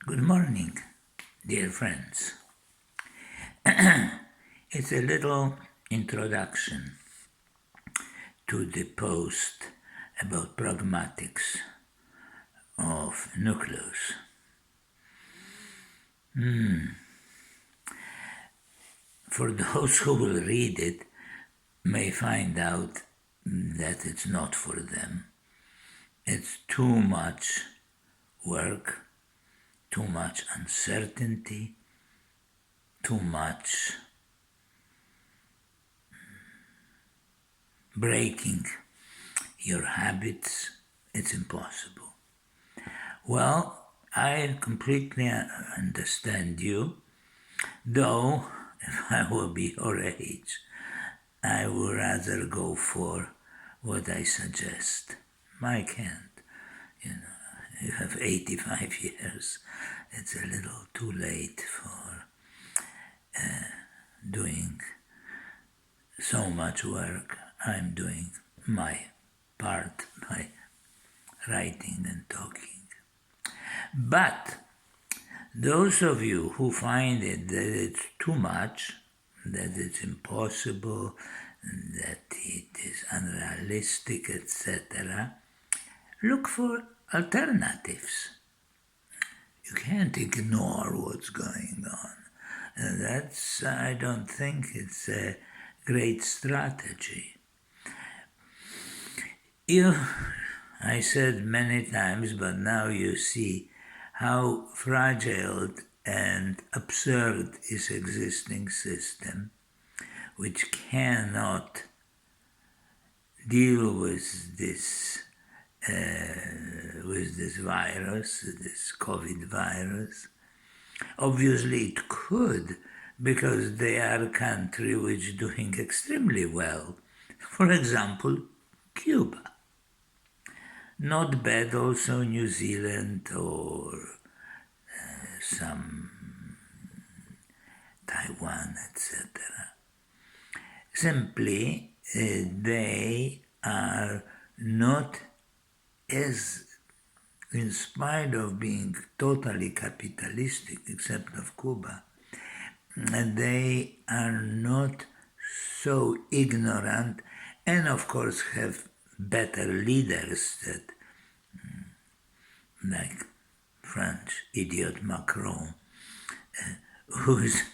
Good morning, dear friends. It's a little introduction to the post about pragmatics of Nucleus. For those who will read it, may find out that it's not for them. It's too much work, too much uncertainty, too much breaking your habits. It's impossible. Well, I completely understand you, though if I will be your age, I would rather go for what I suggest. I can't, you have 85 years. It's a little too late for doing so much work. I'm doing my part by writing and talking. But those of you who find it that it's too much, that it's impossible, that it is unrealistic, etc., look for alternatives. You can't ignore what's going on. I don't think it's a great strategy. I said many times, but now you see how fragile and absurd is existing system, which cannot deal with this virus, this COVID virus. Obviously it could, because they are a country which is doing extremely well. For example, Cuba. Not bad also New Zealand or some Taiwan, etc. Simply, they are not as, in spite of being totally capitalistic, except of Cuba, they are not so ignorant, and of course have better leaders that, like French idiot Macron, who's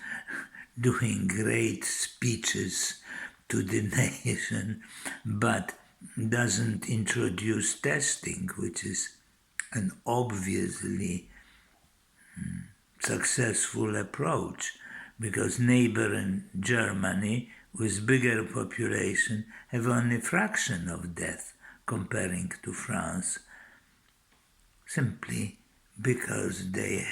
doing great speeches to the nation, but doesn't introduce testing, which is an obviously successful approach, because neighboring Germany, with bigger population, have only fraction of death comparing to France, simply because they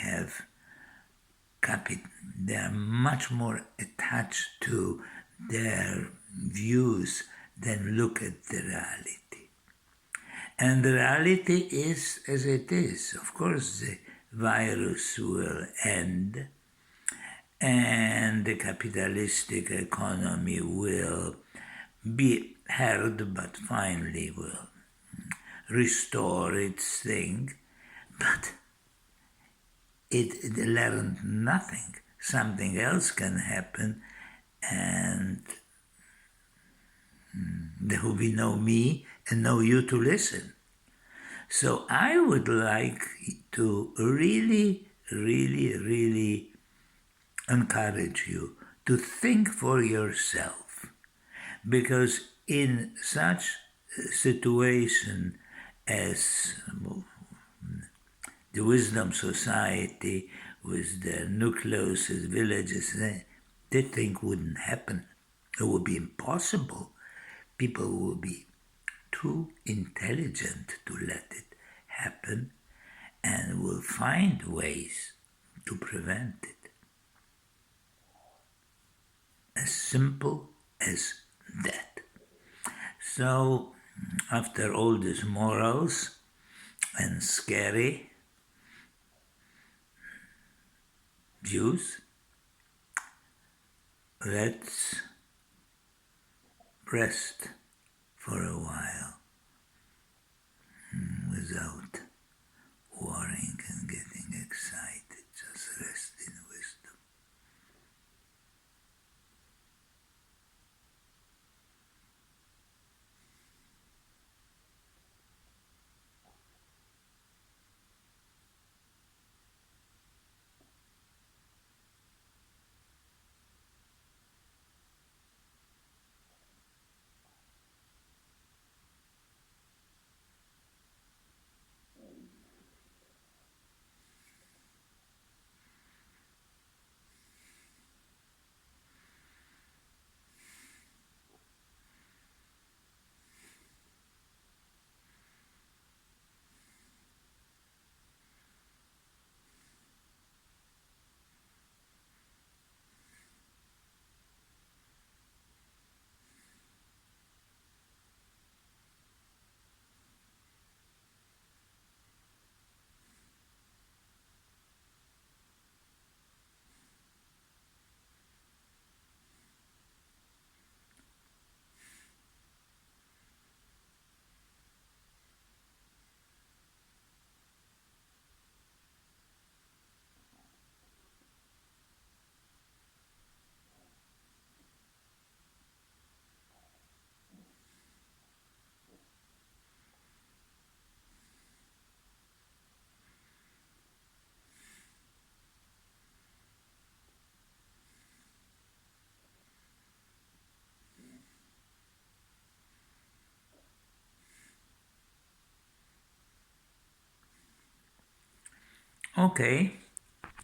are much more attached to their views than look at the reality. And the reality is as it is. Of course, the virus will end, and the capitalistic economy will be hurt, but finally will restore its thing. But it learned nothing. Something else can happen, and there will be no me and no you to listen. So I would like to really, really, really encourage you to think for yourself, because in such a situation as the Wisdom Society with the Nucleus villages, that thing wouldn't happen. It would be impossible. People will be too intelligent to let it happen, and will find ways to prevent it. As simple as that. So, after all these morals and scary views, let's rest for a while without worrying and getting excited. Okay.